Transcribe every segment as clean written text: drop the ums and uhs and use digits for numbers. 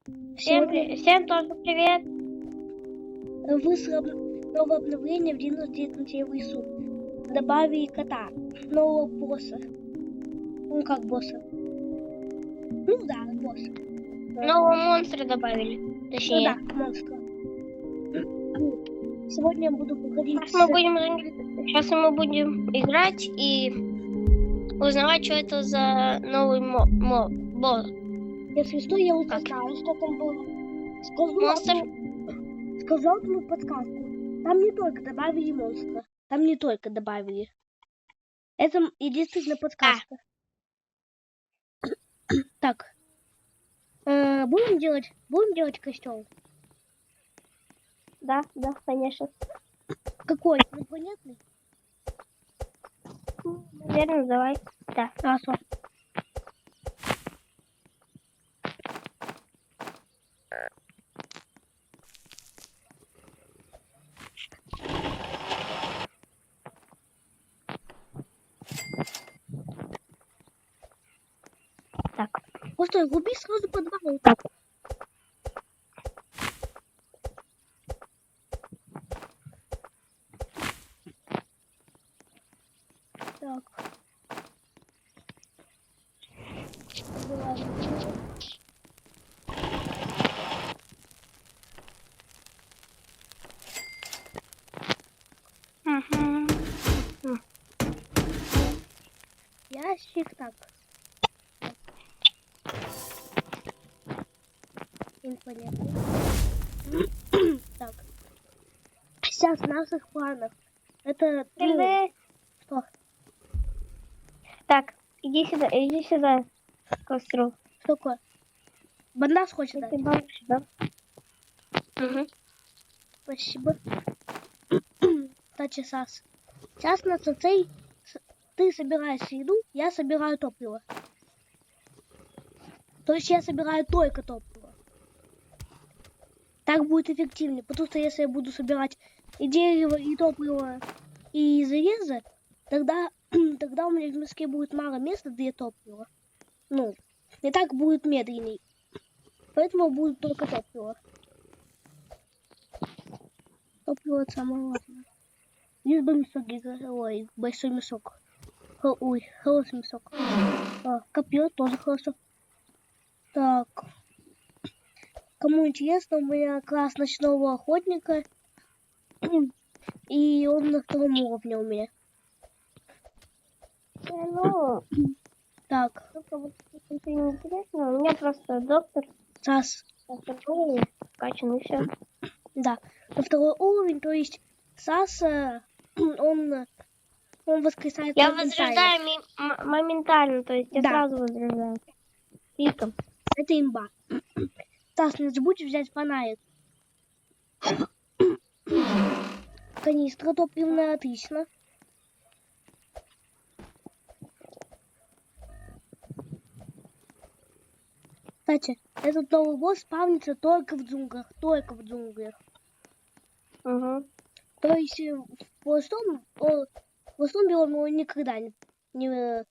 Всем тоже привет. Вышло новое обновление в 99 лесу. Добавили кота, нового босса. Ну как босса? Ну да, босса. Нового монстра добавили. Ну Точнее. да, монстра. Сегодня я буду походить Сейчас мы будем играть и узнавать, что это за новый босс. Если что, я уже знаю, что там было. Сказал одну подсказку. Там не только добавили монстра. Там не только добавили. Это единственная подсказка. Так. Будем делать костюм? Да, конечно. Какой? Инопланетный? Наверное, давай. Да. Хорошо. Так. Просто губи сразу подвал. Так. Так. Ящик так. Непонятно. Так. Сейчас в наших планах. Это что? Так, иди сюда, костру. Что такое? Бандаж хочет дать? Да? Угу. Спасибо. Кстати, Сас. Сейчас на цей ты собираешь еду, я собираю топливо. То есть я собираю только топливо. Так будет эффективнее, потому что если я буду собирать и дерево, и топливо, и железо, тогда у меня в миске будет мало места для топлива. Ну, и так будет медленней. Поэтому будет только топливо. Топливо это самое важное. Лишь бы мясок, ой, большой мясок. Ой, хороший мясок. Копье тоже хорошо. Так. Кому интересно, у меня класс ночного охотника. И он на 2 уровне у меня. Ну, Так. это неинтересно. У меня просто доктор. Сас. Качан и все. Да. На 2 уровень, то есть Сас, он воскресает Я моментально. возрождаю моментально, то есть я сразу возрождаю. Пиком. Это имба. Сас, не забудь взять фонарик. Канистра топливная, отлично. Кстати, этот новый босс спавнится только в джунглях. Только в джунглях. Угу. То есть в пустом биоме он никогда не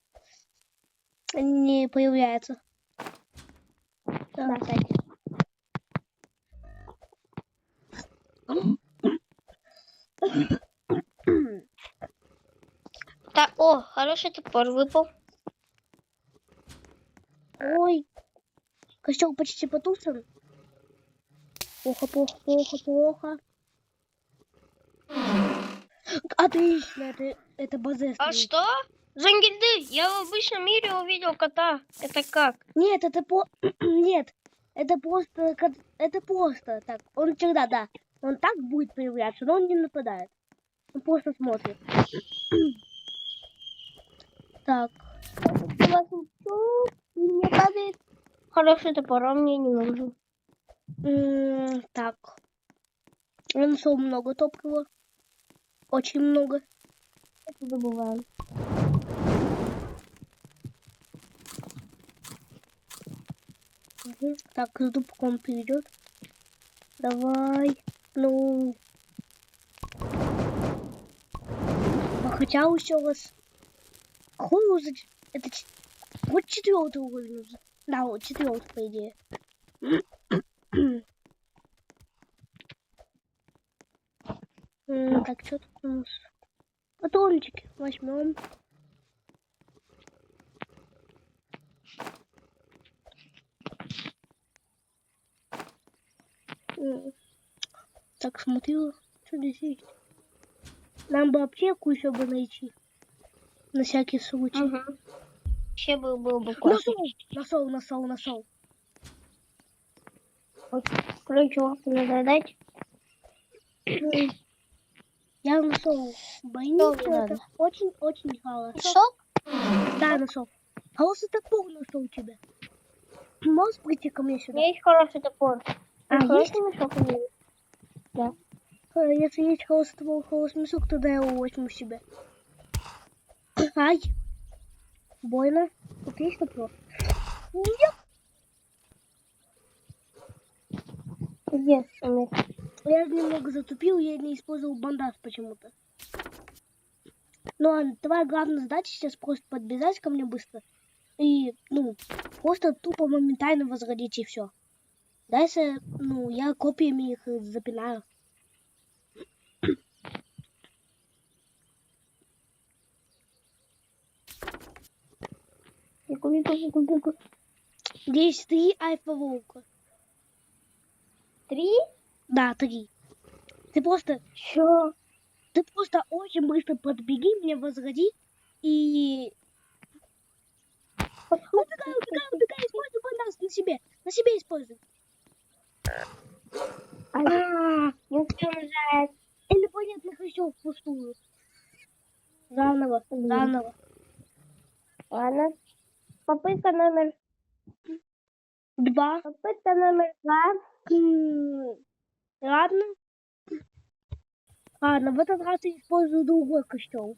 появляется. Да, кстати. Так, о, хороший топор выпал. Ой, костер почти потушен. Плохо. Отлично, это базес. А что? Зангильды, я в обычном мире увидел кота. Это как? Нет, нет, это просто так. Он всегда, да, он так будет появляться, но он не нападает. Он просто смотрит. Так. Не падает. Хороший топор, а мне не нужен. Так. Я нашел много топлива. Очень много. Это добываем. Угу. Так, с дубком перейдет. Давай. Ну. Хотя еще раз. Это вот 4-й уровень нужен. Да, вот 4-й, по идее. Так, что тут у нас? Патрончики возьмем. Так, смотрю, что здесь есть. Нам бы аптеку еще бы найти. На всякий случай. Угу. Вообще был бы классно. Нашел. Ключу надо дать. Я нашел больницу. Что мне Это надо? очень хорошо. Шок? Да, нашел. Хороший топор нашел тебе. Можешь прийти ко мне У сюда? меня есть хороший топор. А, есть? Хороший мешок у меня? Да. Если есть хороший топор, хороший мешок, тогда я его возьму себе. Ай! Больно. Тут есть топор? Нет. Где? Я немного затупил, я не использовал бандаж почему-то. Ну ладно, твоя главная задача сейчас просто подбежать ко мне быстро. И, просто тупо моментально возродить и все. Дальше, я копиями их запинаю. Бегу. Здесь 3 альфа-волка. 3? Да, 3. Ты просто очень быстро подбеги, меня возроди и... Убегай, используй бандаж на себе. На себе используй. Не успел нажать. Инопланетных еще впустую. Заново. Ладно. Попытка номер 2. Попытка номер 2. Ладно, в этот раз я использую другой костюм.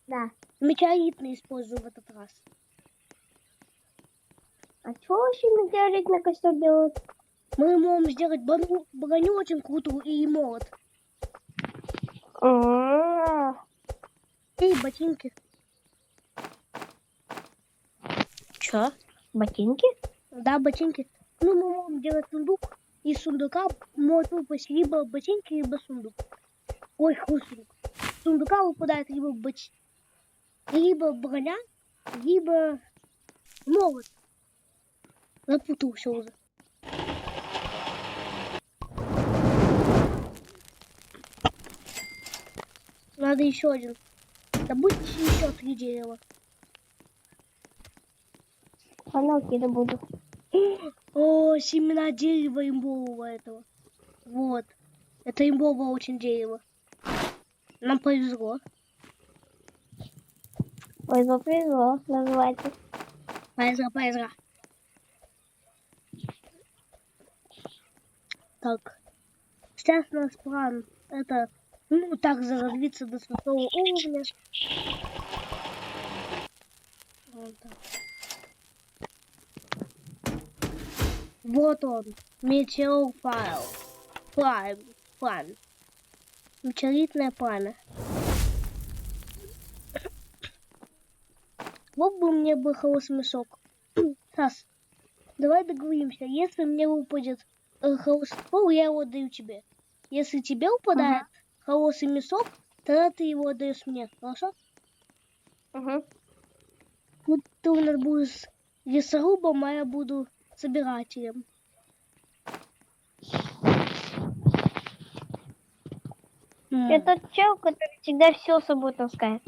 Да. Метеоритный использую в этот раз. А что вообще метеоритный костер делают? Мы можем сделать броню очень крутую и молот. И ботинки. Чё? Ботинки? Да, ботинки. Мы можем делать сундук. Из сундука может выпасть либо ботинки, либо сундук. Ой, сундук. Из сундука выпадает либо броня, либо молот. Запутался уже. Надо еще один. Добудьте еще 3 дерева. Фаналки добуду. О, семена дерева имбового этого. Вот. Это имбовое очень дерево. Нам повезло. Повезло, называется. Повезло. Так. Сейчас у нас план. Это, так развиться до 100 уровня. Вот так. Вот он. Метеор план. Метеоритное пламя. Вот бы мне бы хороший мешок. Сас, давай договоримся. Если мне выпадет хороший ствол, я его отдаю тебе. Если тебе упадает хороший мешок, тогда ты его отдаешь мне. Хорошо? Вот ты у нас будешь лесорубом, а я буду собирателем. Это чел, который всегда все с собой таскает.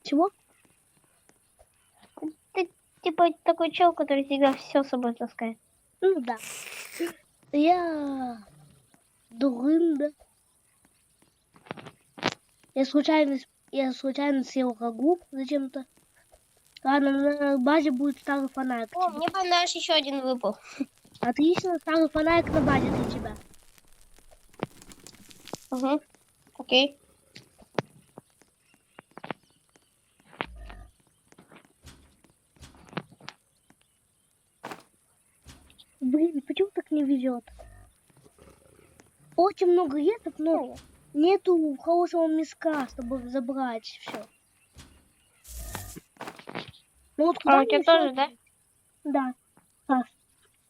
Чего? Ты типа такой чел, который всегда все с собой таскает. Ну да. Я дурында. Я случайно съел рагу зачем-то. Ладно, на базе будет старый фонарик. О, мне понравился еще один выпал. Отлично, старый фонарик на базе для тебя. Окей. Блин, почему так не везет? Очень много веток, но нету хорошего мешка, чтобы забрать все. Ну вот куда у тебя тоже, да? Да. Так.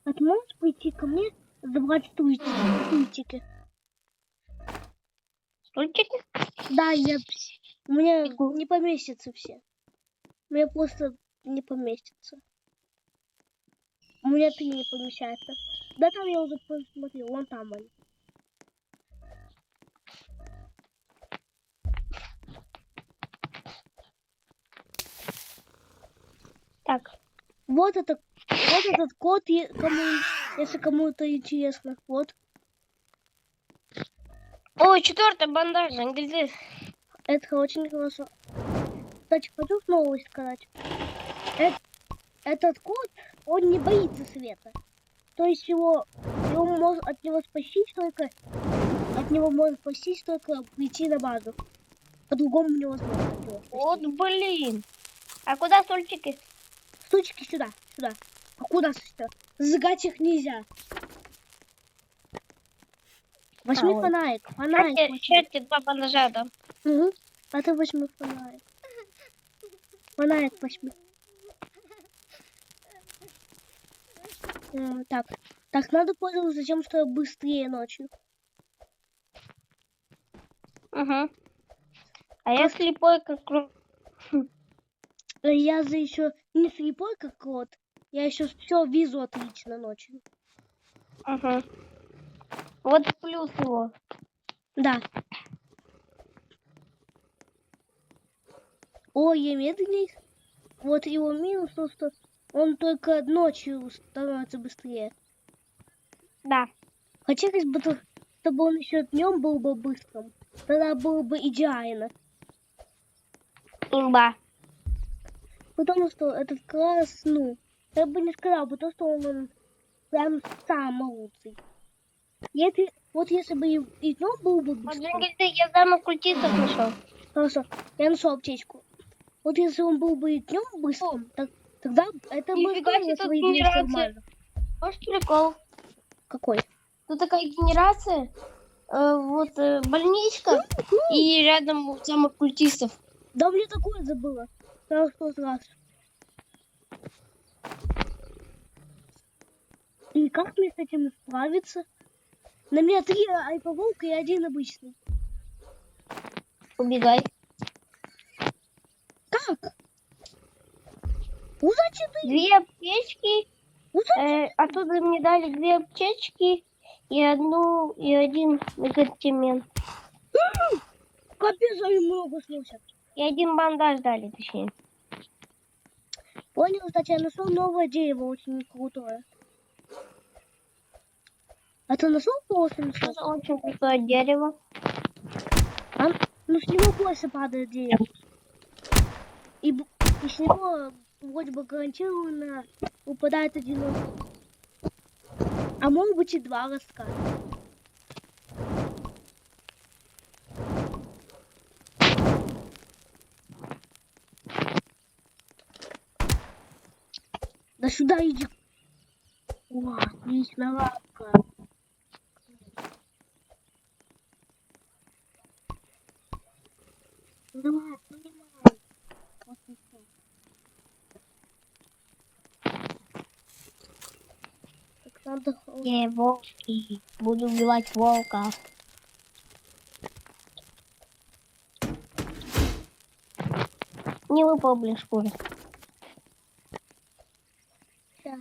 А ты можешь прийти ко мне, забрать стульчики? Стульчики? Да, у меня Бегу. не поместятся все. У меня просто не поместится. У меня 3 не помещается. Да там я уже посмотрел, вон там они. Так. Вот этот код, если кому-то интересно. Вот. О, 4-й бандаж, Зангильды. Это очень хорошо. Кстати, хочу новость сказать. Этот кот, он не боится света. То есть от него можно спастись только прийти на базу. По-другому невозможно от него Вот спастись. блин. А куда стульчики? Стучки сюда. А куда сюда? Сжигать их нельзя. Возьми ой. фонарик. Сейчас тебе 2 бандажа дам. Угу. А ты возьми фонарик. Фонарик возьми. Так. Так, надо пользоваться тем, что быстрее ночью. Угу. А я слепой, как крот. Я же еще не слепой, как крот. Я еще все вижу отлично ночью. Угу. Вот плюс его. Да. Ой, я медленнее. Вот его минус, то, что он только ночью становится быстрее. Да. Хотелось бы, чтобы он еще днем был бы быстрым. Тогда было бы идеально. Имба. Потому что этот класс, я бы не сказал, потому что он прям самый лучший. Если бы и днем был бы Вот, быстрым. Зангильды, я замок культистов нашел. Хорошо, я нашел аптечку. Вот если он был бы и днем быстрым, тогда это бы Нифига себе, стоило тут свои 200 генерация. алмазов. Может, прикол? Какой? Тут такая генерация. Больничка. И рядом замок культистов. Да мне такое забыла. Сразу в тот раз. И как мне с этим справиться? На меня 3 альфа-волка и 1 обычный. Убегай. Как? Удачи ты! 2 аптечки. Удачи! Оттуда мне дали 2 аптечки и 1 медикамент. Капец, они много сносят. И 1 бандаж дали, точнее. Понял, кстати, я нашел новое дерево, очень крутое. А ты нашел просто мешок? Это очень крутое дерево. С него больше падает дерево. И с него вроде бы гарантированно упадает 1 росток. А может быть и 2 ростка. Да сюда иди. О, отлично, лапка. Давай, понимай. Вот и всё. Так надо... Я волки. Буду убивать волка. Не выпал, блин, шкуры. Сейчас.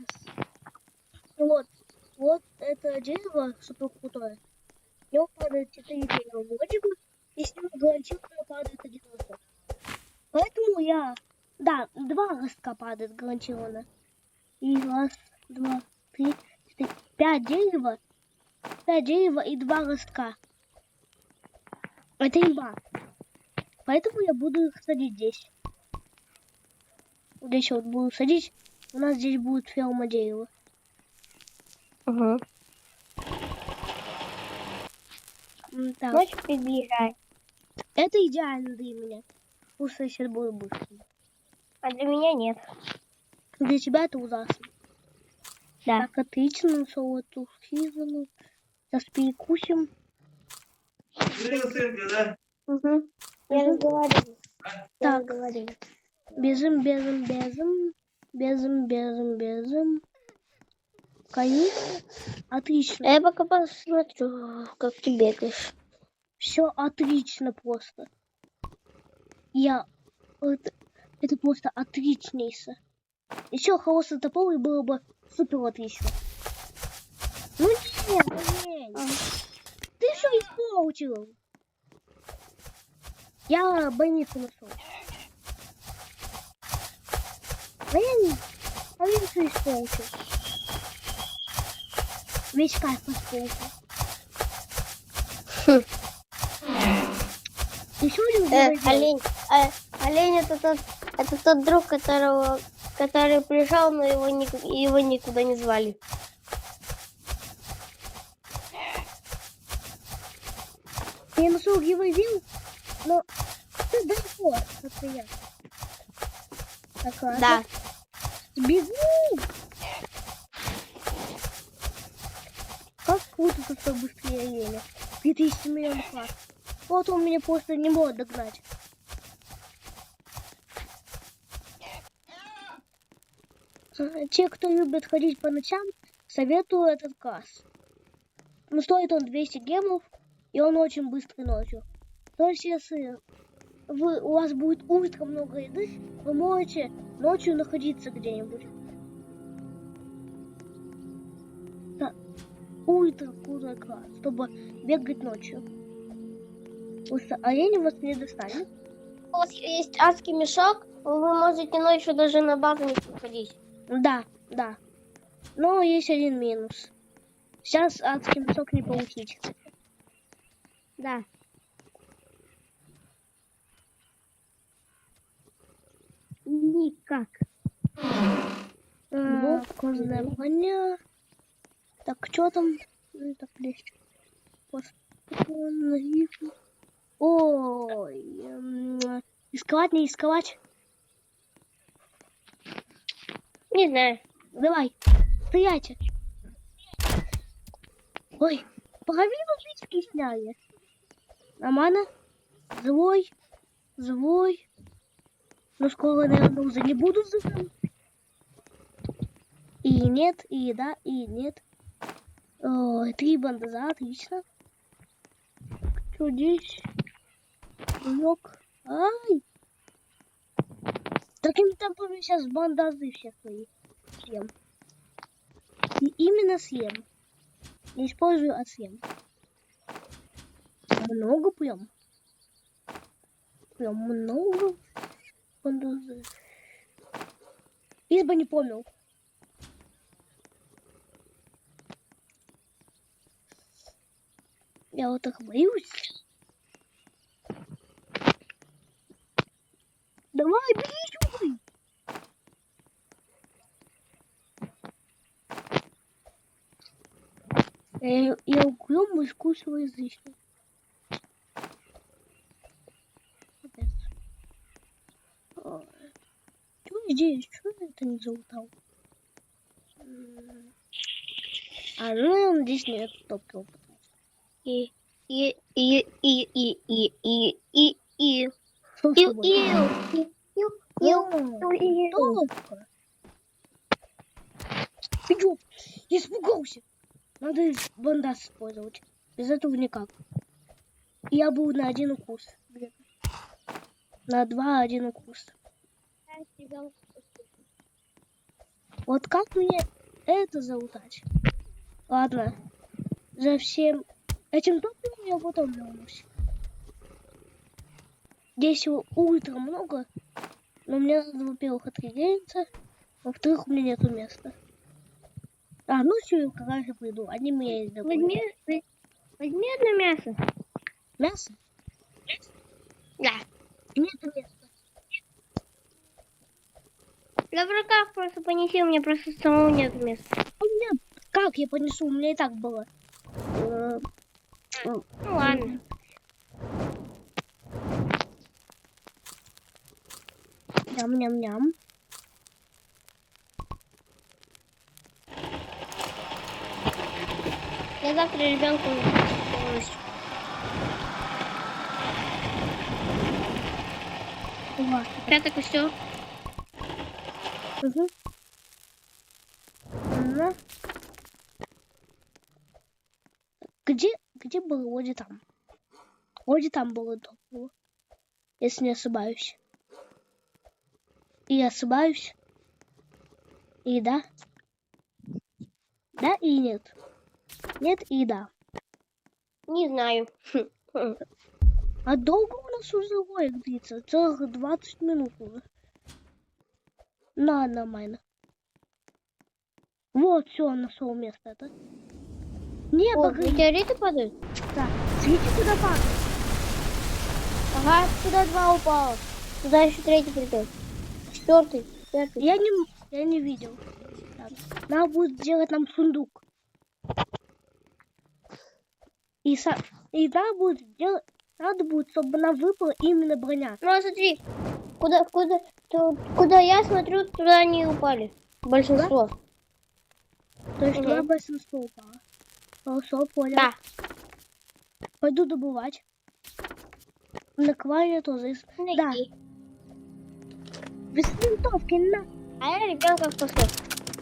Вот это дерево супер крутое. В него падает 4 дерева вроде бы, и с него гарантированно падает 1 росток. Поэтому да, 2 ростка падает гарантированно. И 1, 2, 3, 4, 5 дерева. 5 дерева и 2 ростка. Это имба. Поэтому я буду их садить здесь. Здесь вот буду садить. У нас здесь будет ферма дерева. Угу. Так. Ночь прибегай. Это идеально для меня. Пусть я сейчас буду быстрым. А для меня нет. Для тебя это ужасно. Да. Так, отлично. Нашел эту хижину. Сейчас перекусим. Угу. Я разговариваю. Так. Бежим. Конечно. Отлично. А я пока посмотрю, как ты бегаешь. Все отлично просто. Я... Это просто отличнейшее. Еще хороший топор и было бы супер отлично. Ну нет, ты все испортил. Я больницу нашел. А я все испортил. Весь кайф испортил. Еще один Олень. Олень это тот друг, который пришел, но его никуда не звали. Я нашел его вилл, но ты далеко, как я. Так, ладно. Да. Бегу! Как круто, что быстрее ели. 2000 миллионов раз. Вот он меня просто не может догнать. Те, кто любит ходить по ночам, советую этот класс. Но стоит он 200 гемов, и он очень быстрый ночью. То есть, если у вас будет ультра много еды, вы можете ночью находиться где-нибудь. Да. Ультра крутой класс, чтобы бегать ночью. Просто олень вас не достанет. У вас есть адский мешок, вы можете ночью даже на базу не приходить. Да, да. Но есть один минус. Сейчас адский мешок не получить. Да. Никак. Кожаная броня. Так, что там? Так, лезть. Ой. Искать, не искать? Не знаю. Давай, стоять. Ой, половину птички сняли. Нормально? Злой. Но скоро, наверное, уже не буду злым. И нет, и да, и нет. Ой, 3 бандажа, отлично. Что здесь? Лёг. Ай! Таким темпом я сейчас бандажи все свои съем. И именно съем. Не использую, а съем. Много прям. Прям много бандажей. Изба не помнил. Я вот так боюсь. Давай, бери сюда. Я углем искусываю язычник. Что здесь? Что это не залутал? А, ну здесь нет топлива. И. Что с тобой? Топка. Идёт. Я испугался. Надо бандаж использовать. Без этого никак. Я был на 1 укус. На 2 1 укус. Вот как мне это залутать? Ладно. За всем этим топливом я потом вернусь. Здесь его ультра много. Но мне надо, во-первых, отрегениться. Во-вторых, у меня нету места. А, ну все, когда я приду. Они меня есть довольны. Возьми одно мясо. Мясо? Да. Нету места. Для врага просто понеси, у меня просто самого нет места. У меня... Как я понесу? У меня и так было. Ну ладно. Ням-ням-ням. Я завтра ребенку полностью. Ладно. Пятый костер. Угу. Где было? Вроде там. Вроде там было топливо. Если не ошибаюсь. И ошибаюсь. И да. Да и нет. Нет и да. Не знаю. А долго у нас уже ролик длится? Целых 20 минут уже. Нормально. Вот, все, нашел место это. Не, О, погоди. метеориты падают? Да. Смотрите, куда падает. Ага, туда 2 упало. Туда еще 3 придет. 4, 5. Я не видел. Так. Надо будет сделать нам сундук. И надо будет, чтобы нам выпала именно броня. Ну, а смотри, куда я смотрю, туда они упали. Большинство. То есть Мгм. туда большинство упало. Хорошо, понял. Да. Пойду добывать. На кваре тоже есть. Да. Найди. Без винтовки на. А я ребенка спасу.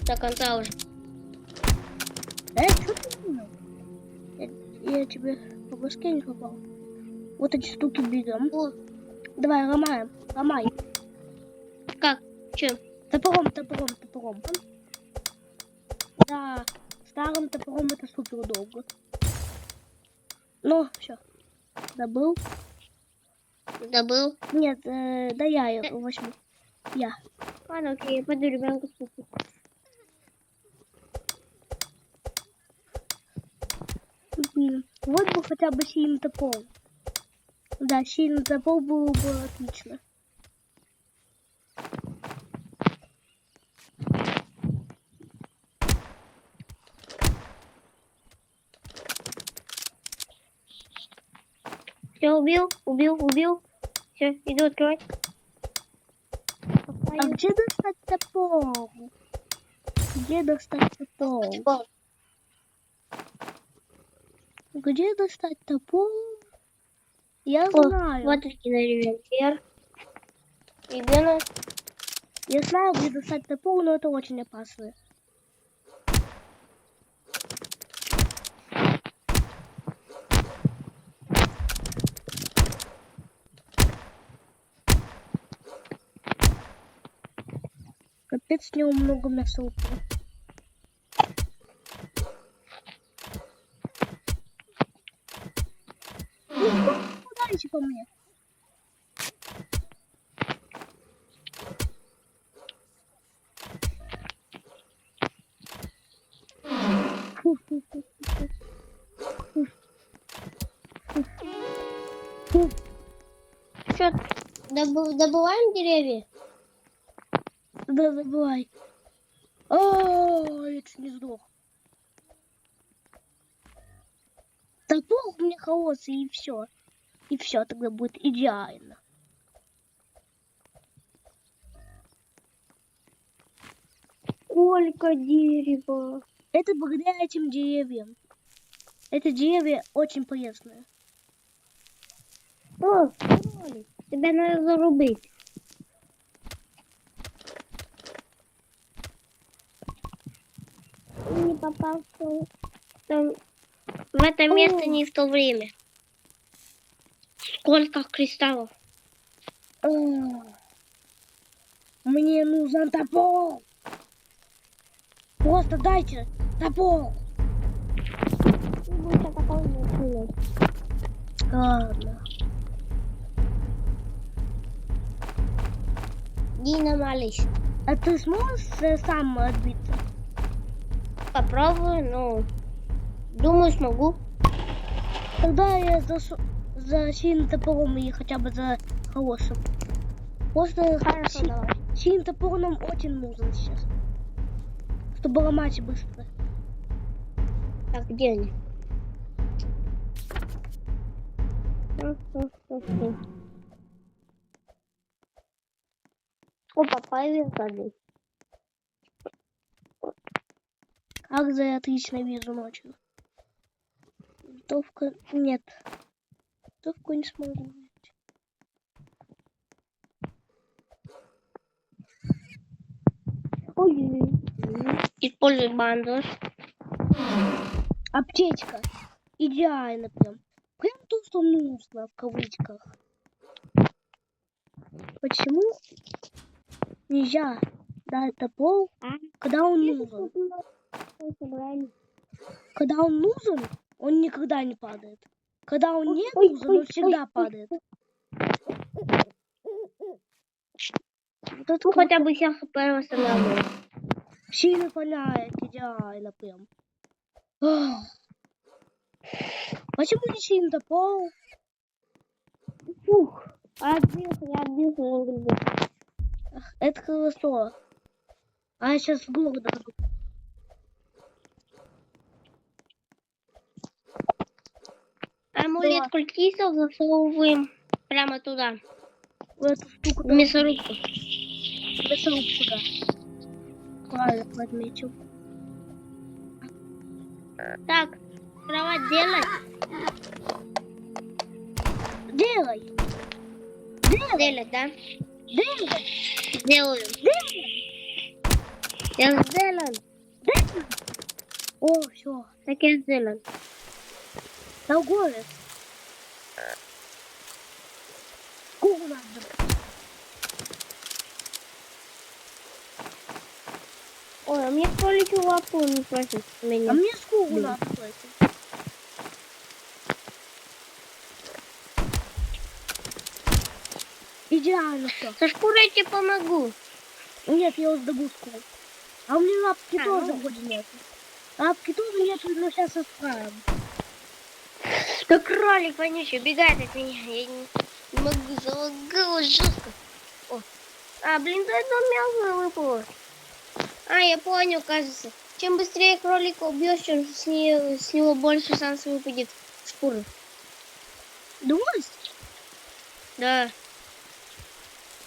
До конца уже. Что ты делал? Я тебе по башке не попал. Вот эти штуки берем. О, Давай, ломаем. Ломай. как? Чем? Топором. Да, старым топором это супер долго. Ну, все. Добыл? Забыл. Нет, да я возьму. Я. Ладно, окей, я пойду ребенка спасу. Вот бы хотя бы сильный топор. Да, сильный топор было бы отлично. Все, убил. Все, иду открывать. А где достать топор? Где достать топор? Где достать топор? Я знаю. Вот таки на револьвер. Ребенок. Я знаю, где достать топор, но это очень опасно. Капец, с него много мяса упало. Ударите по мне. Что, добываем деревья? Да, забывай. О, я чуть не сдох. Топор мне холодный, и все. И все тогда будет идеально. Сколько дерева. Это благодаря этим деревьям. Это деревья очень полезные. О, кролик, тебя надо зарубить. Не попал в это место не в то время. Сколько кристаллов? Мне нужен топор. Просто дайте топор. Ладно. Дина, малыш. А ты сможешь сам отбиться? Попробую, но думаю, смогу. Тогда я за сильным топором и хотя бы за хорошим. Просто Хорошо, давай. сильный топор нам очень нужен сейчас. Чтобы ломать быстро. Так, где они? Опа, появился один. Как за я отлично вижу ночью. Винтовка нет. Винтовку не смогу взять. Ой. Используй бандаж. Аптечка. идеально прям. Прям то, что нужно в кавычках. Почему нельзя дать топор, когда он нужен? Когда он нужен, он никогда не падает. Когда он не нужен, он всегда падает. Вот это Ну, хотя бы сейчас хп восстанавливает. сильно паляет, идеально прям. Ах. Почему не сильно топор? Фух, отбился на грибы. Ах, это хорошо. А я сейчас в город дойду. Амулет культистов засовываем прямо туда, В эту штуку. в мясорубку. Мясорубку, да. Правильно подметил. Так, кровать делать? Делай! Делать, да? Делай! Делаю. Я сделан. О, все. Так я сделан. Торговец. Сколько надо? Ой, а мне кроличью лапу не просит меня. А мне сколько Блин. надо платить? Идеально все. Со шкурой я тебе помогу. Нет, я вот добыл сколько. А у меня лапки А, тоже ну. вроде нет. Лапки тоже нет, но сейчас отправим. Да кролик вонючий, убегает от меня. Я не могу, залагало жестко. О. А, блин, да это мясо выпало. А, я понял, кажется. Чем быстрее кролика убьешь, чем с него больше шансов выпадет шкуры. Думаешь? Да.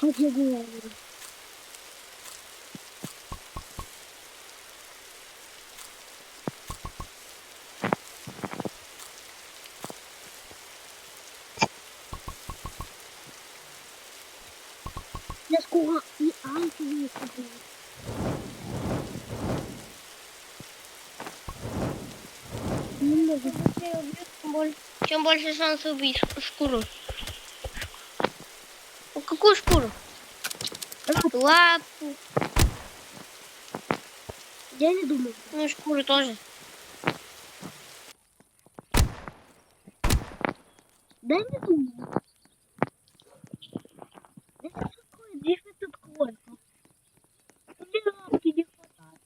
Как я говорю. Я скоро и альфа выпаду. Немного. Чем быстрее убьешь, чем больше шансов убить шкуру. Ну, какую шкуру? Лапу. Я не думаю. Ну, шкуру тоже. Да не думаю. Это такое дефицит кольца. Мне лапки не хватает.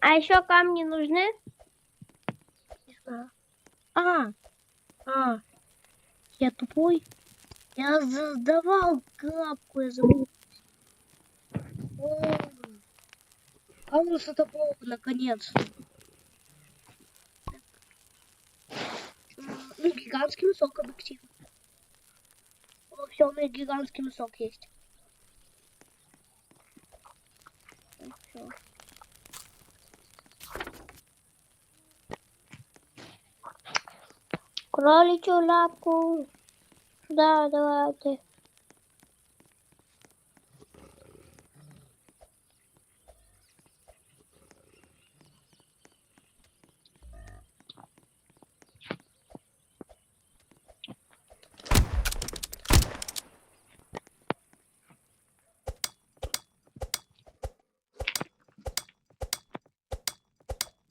А еще камни нужны? Не знаю. Я тупой. Я задавал лапку, я забыл. А он что-то плохо, наконец-то. Ну, гигантский мешок объективно. О, все, у меня гигантский мешок есть. Все. Кроличью лапку. Да, давайте.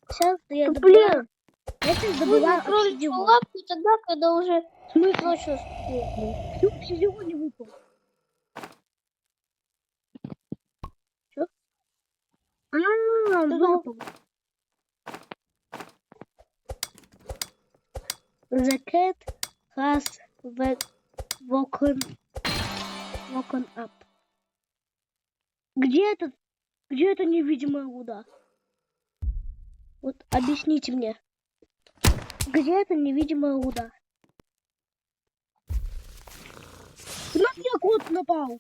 Сейчас я Блин, Я сейчас нужно добываю кроличью обсидиан. лапку тогда, когда уже Смысл? ночью спит. Всю обсидиан не выпал. Что? Выпал. The cat has woken up. Где эта невидимая руда? Вот объясните мне. Где эта невидимая руда? На меня кот напал.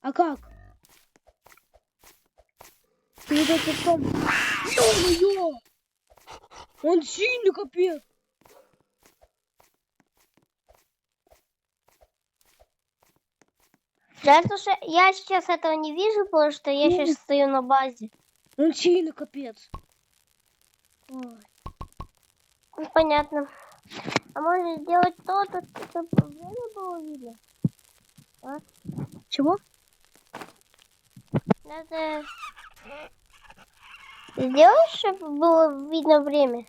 А как? Вот это там. Ё-моё! Он сильный, капец. Жаль, что я сейчас этого не вижу, потому что я сейчас стою на базе. Он сильно капец. Ой. Ну, понятно. А может сделать то-то, чтобы время было видно? А? Чего? Надо сделать, чтобы было видно время.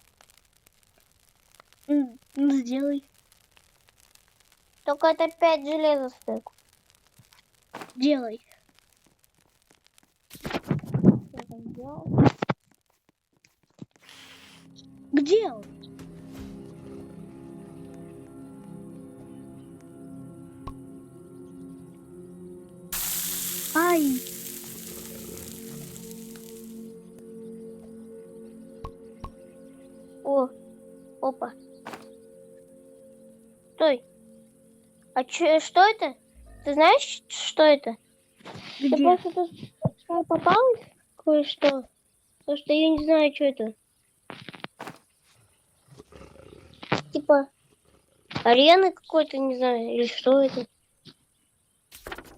Ну, сделай. Только это 5 железа стоит. Делай. Я там сделал. Где он? Ай. О, опа. Стой. А что это? Ты знаешь, что это? Ты Где? просто тут попалось кое-что. Потому что я не знаю, что это. Типа арены какой-то, не знаю, или что это.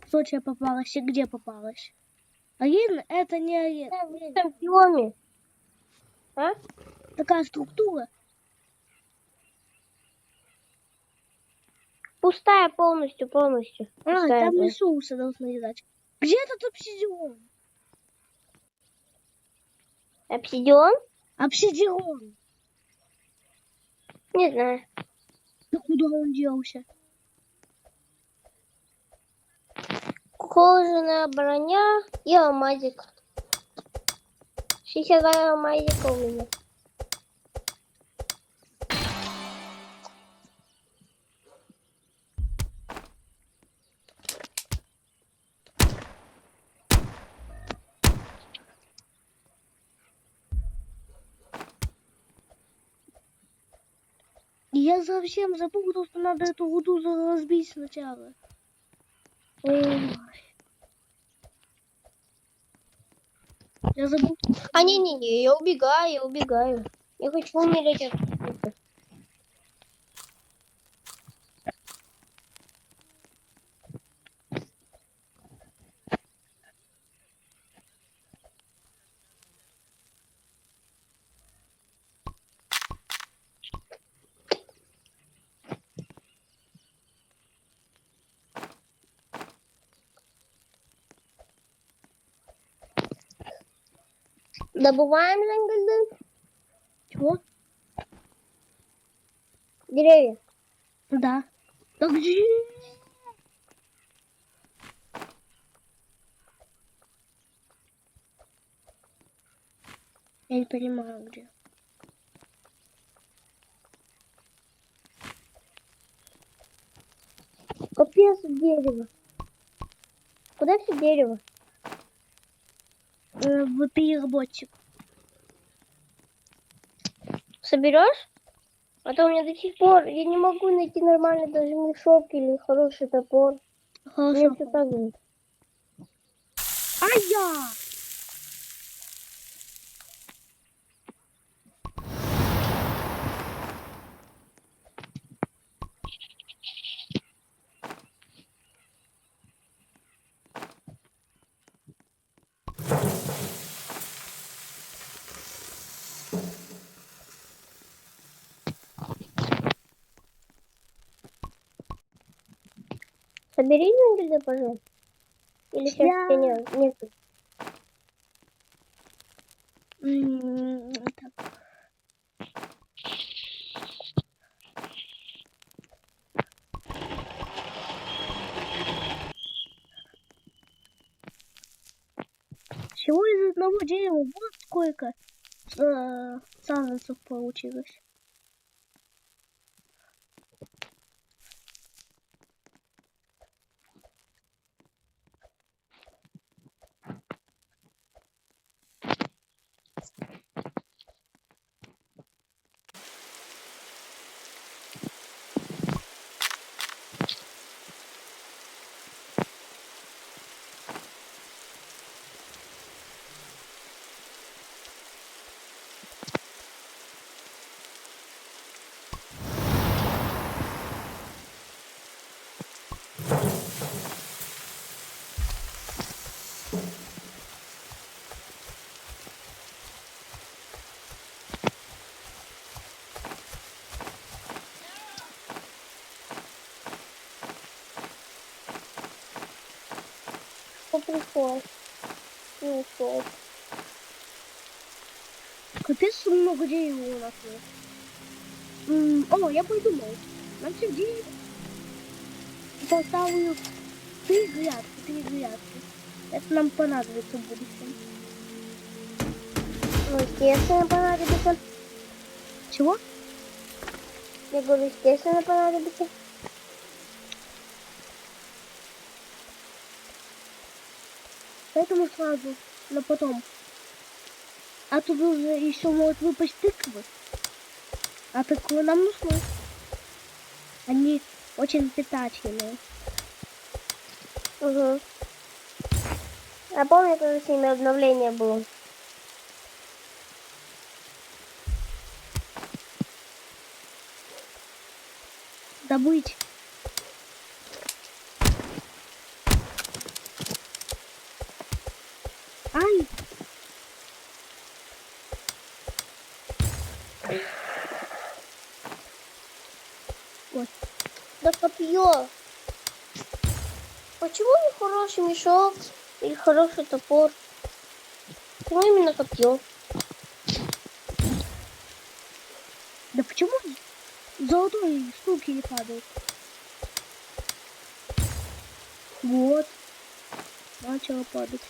Что тебе попалось и где попалось? Арена — это не арена. В этом биоме. А? Такая структура. Пустая полностью. Пустая, Там да. ресурсы должны лежать. Где тут обсидион? Обсидион? Обсидион. Не знаю. Да куда он делся? Кожаная броня и алмазик. 62 алмазика у меня. Я совсем запутал, что надо эту руду разбить сначала. Ой. Я забыл. А, не, я убегаю. Я хочу умереть от скуки. Добываем жангальды? Чего? Деревья. Да. Да где? Я не понимаю, где. Капец дерево. Куда все дерево? В переработчик. Соберешь? А то у меня до сих пор я не могу найти нормальный даже мешок или хороший топор. Мне Хорошо. все так же. Ай-я! Собери жангальды, пожалуйста. Или сейчас Я- тебя нет. Так. Всего из одного дерева вот сколько саженцев получилось. пришел. Не ушел. Капец, много дерева у нас есть. О, я придумал. Нам сюда поставлю три грядки. Это нам понадобится в будущем. Ну, естественно, понадобится. Чего? Я говорю, естественно, понадобится. Поэтому сразу, но потом. А тут уже еще могут выпасть тыквы. А тыквы нам нужны. Они очень питательные. Угу. Я помню, когда с ними обновление было. Добыть. Ай! Ой. Да копье. Почему не хороший мешок или хороший топор? Почему именно копье? Да почему золотой штуки не падают? Вот. Начало падать.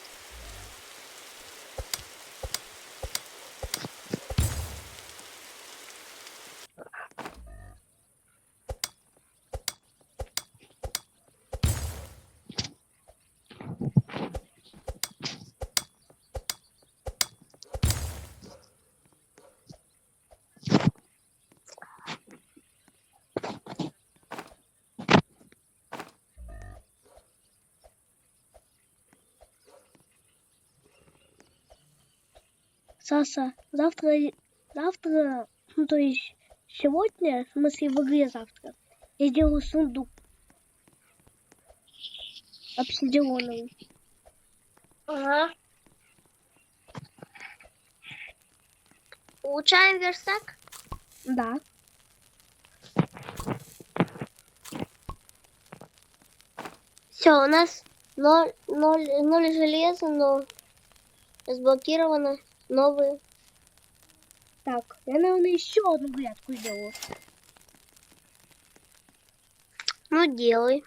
Саса, завтра, ну то есть сегодня, в смысле в игре завтра, я сделаю сундук обсидионовый. Ага. Улучшаем верстак? Да. Все, у нас ноль железа, но разблокировано новые. Так, я, наверное, еще одну грядку сделаю. Ну, делай.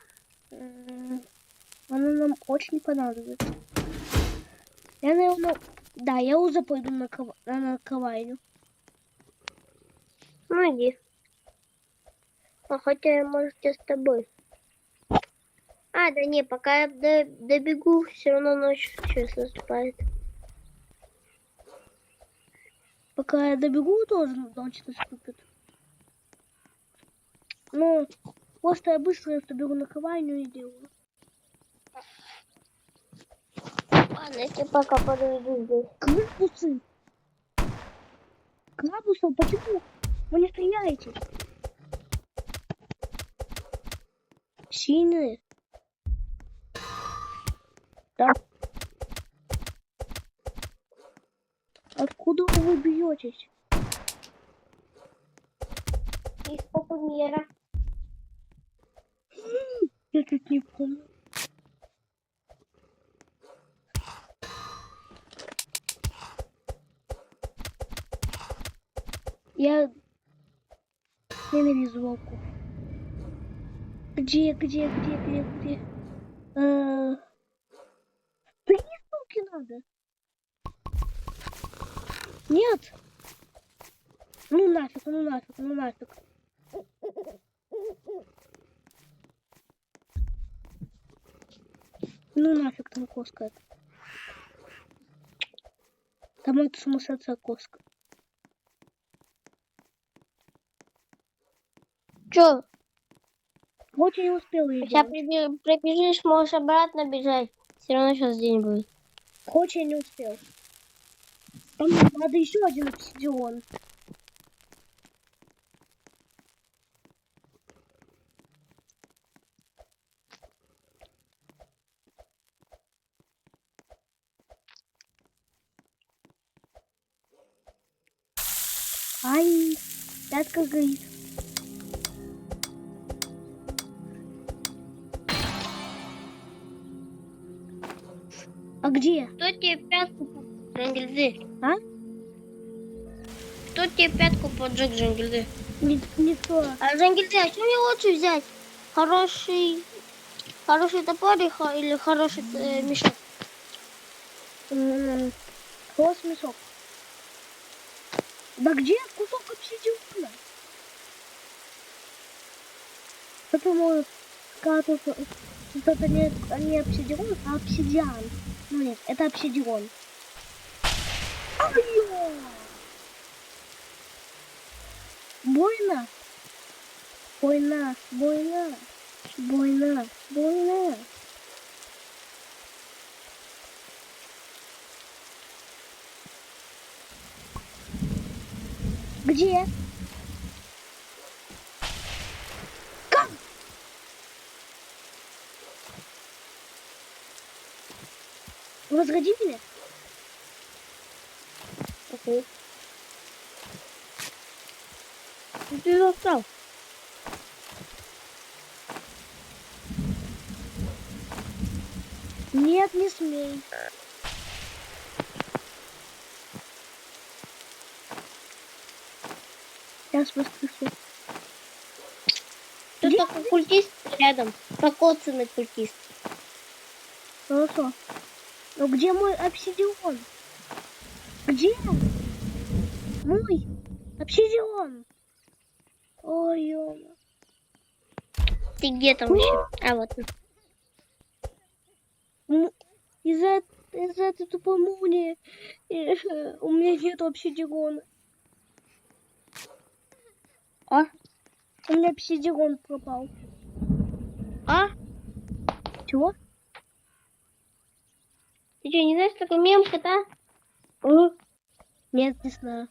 Она нам очень понадобится. Я, наверное, да, я уже пойду на наковальню. Ну, иди. А хотя я, может, я с тобой. А, да не, пока я добегу, все равно ночь сейчас наступает. Пока я добегу, тоже ночь наступит. Ну, просто я быстро добегу на наковальню и делаю. Ладно, я тебе пока подойду здесь. Крабусы! Крабусов, почему вы не стреляете? Сильные. Да. Откуда вы бьетесь? Из попумера. Я тут не помню. Я ненавижу волков. Где? Три штуки надо. Нет. Ну нафиг. Ну нафиг там коска это. Там это сумасшедшая коска. Чё? Вот я не успела ее Сейчас делать. пробежишь, можешь обратно бежать. Все равно сейчас день будет. Хоть я не успел. Там надо еще один обсидион. Ай, пятка горит. А где? Кто тебе пятку Джангильды? А? Кто тебе пятку поджег Джангильды? Никто. А Джангильды, а что мне лучше взять? Хороший топор или хороший мешок? Холос мешок. Да где кусок обсидиана? Потому что это не обсидиан, а обсидиан. Ну нет, это обсидиан. Ай-ё! Больно? Больно, больно, больно, больно. Где? Как? Возроди меня? Окей. Ты достал. Нет, не смей. Сейчас воскресу. Тут Где? только культист рядом. Покоцанный культист. Хорошо. Но где мой обсидиан? Где? Мой обсидиан. Ой-ё. Ты где там еще? А вот. Из-за этой тупой молнии у меня нет обсидиана. А? У меня обсидиан пропал. А? Чего? Ты что, не знаешь, что такое мем-кота? Нет, не знаю.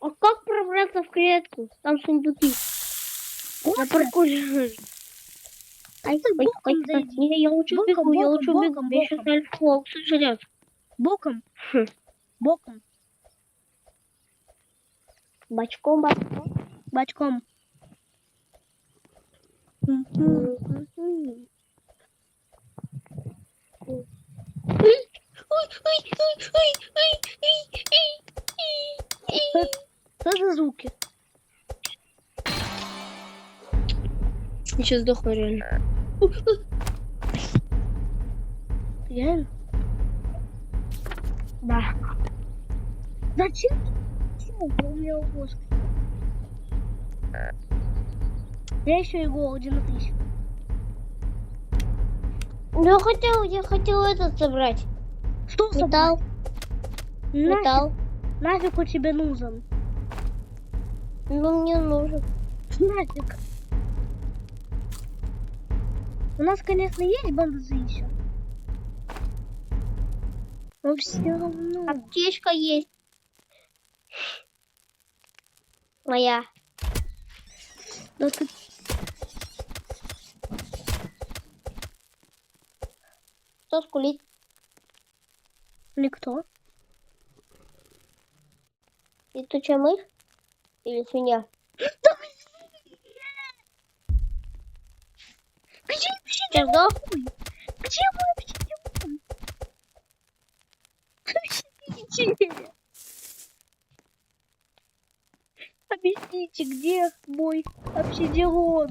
А как пробраться в клетку? Там сундуки. На паркуре. Ай, ты боком зайди. Не, я лучше Боком, убегу, я боком, лучше убегу. боком, Меня сейчас боком. Альфа-Волк сожрет. Боком. Боком. Бочком. Бочком. Что за звуки? Я сейчас сдохну реально. Реально? Да. Зачем? У меня воск. Я еще и голоден, отлично. Я хотел этот собрать. Что Металл. собрать? Металл. Нафиг он тебе нужен? Ну, мне нужен. Нафиг. У нас, конечно, есть бандажи еще. Но все равно. Аптечка есть. Моя. Да ты... Кто скулит? Никто. И ты что, мышь? Или свинья? Где Сейчас сдох? Где мой обсидиан? Объясните. Объясните, где мой обсидиан?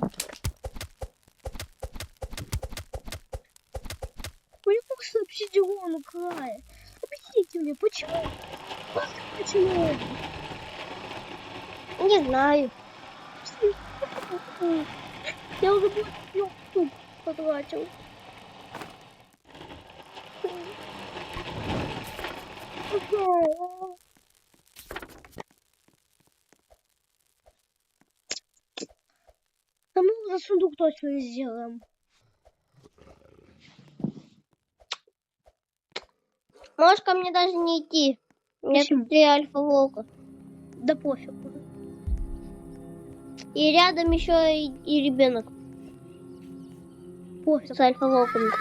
Мне просто обсидиан украли. Объясните мне, почему? Просто почему? Не знаю. Я уже был штук потратил. А мы уже сундук точно не сделаем. Можешь ко мне даже не идти. У меня Почему? тут 3 альфа-волка. Да пофиг уже. И рядом еще и ребенок Пофиг. с альфа-волками.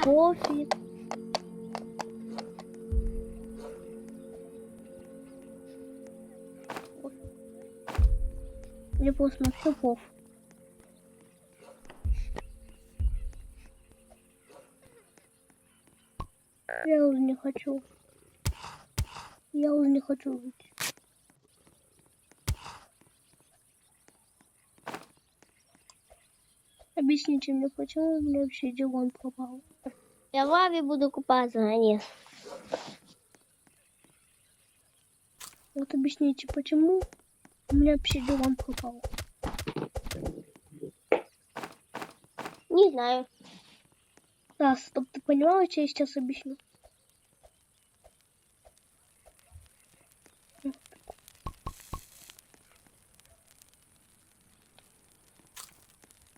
Пофиг. Мне просто на все пофиг. Я уже не хочу. Я уже не хочу жить. Объясните мне, почему у меня вообще Дилон пропал? Я в лаве буду купаться, а нет. Вот объясните, почему у меня вообще Дилон пропал? Не знаю. Да, стоп, ты поняла, что я сейчас объясню?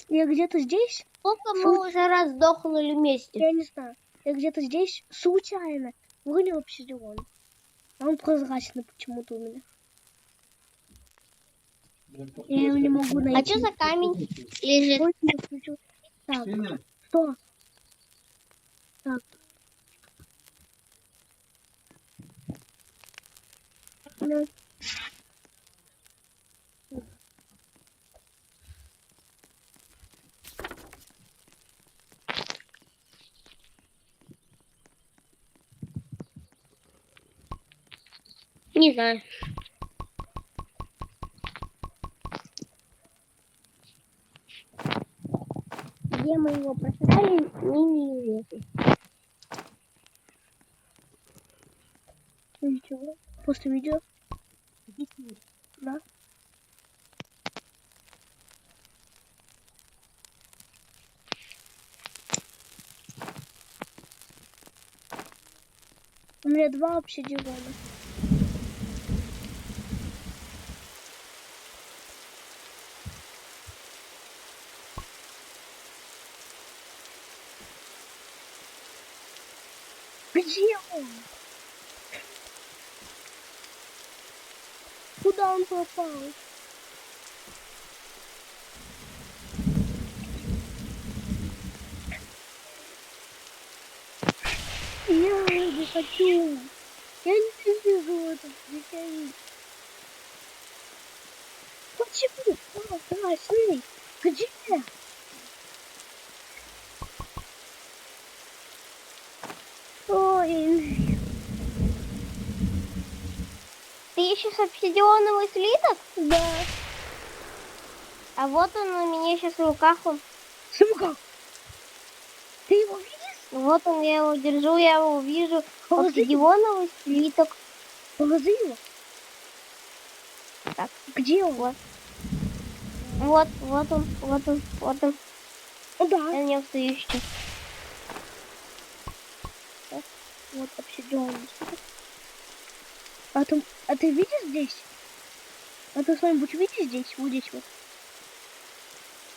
Я где-то здесь, Сколько мы уже раз сдохнули вместе? я не знаю, я где-то здесь случайно вынял обсидион. А он прозрачный почему-то у меня. Я его не могу найти. А что за камень лежит? Ой, я включу. Так, что? Так. Ну. Не знаю. Где мы его просрали, мне неизвестно. Ничего. После видео. Да. У меня 2 обсидиона. Где он? Куда он пропал? Я не хочу. Я не вижу это. Почему? Красный. Где? Ой. Ты ищешь обсидионовый слиток? Да. А вот он у меня сейчас в руках. Он. Сука. Ты его видишь? Вот он, я его держу, я его вижу. Положи. Обсидионовый слиток. Положи его. Так, Где он? вот он, вот он, вот он. О, да. Я не встаю еще. Вот обсидион. А ты видишь здесь? А ты что-нибудь видишь здесь? Вот здесь вот.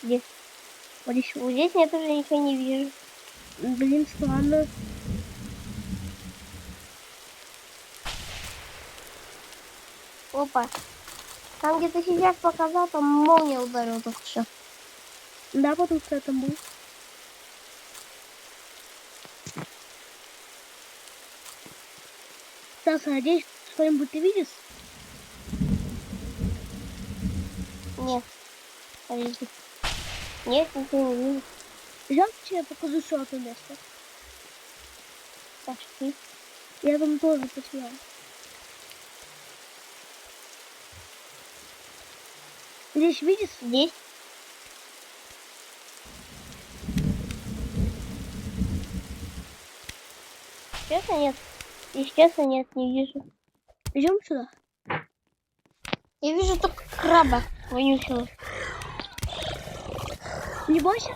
Где? Вот здесь вот. Вот здесь я тоже ничего не вижу. Блин, странно. Опа. Там где-то сейчас показал, там молния ударила только что. Да, потом кто там был. Стас, а здесь что-нибудь ты видишь? Нет. Подожди. Нет, ничего не вижу. Сейчас я покажу еще одно место. Пошли. Я там тоже потерял. Здесь видишь? Здесь. Честно нет. Если честно нет, не вижу. Идем сюда. Я вижу только краба вонючего. Не бойся.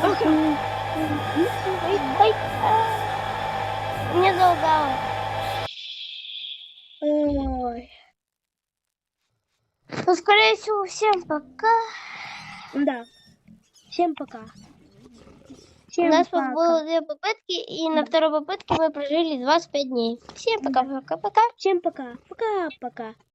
Ой, ой, мне залагало. Ой. Ну, скорее всего, всем пока. Да. Всем пока. У Всем нас пока. было 2 попытки, и на второй попытке мы прожили 25 дней. Всем пока-пока-пока. Всем пока. Пока-пока.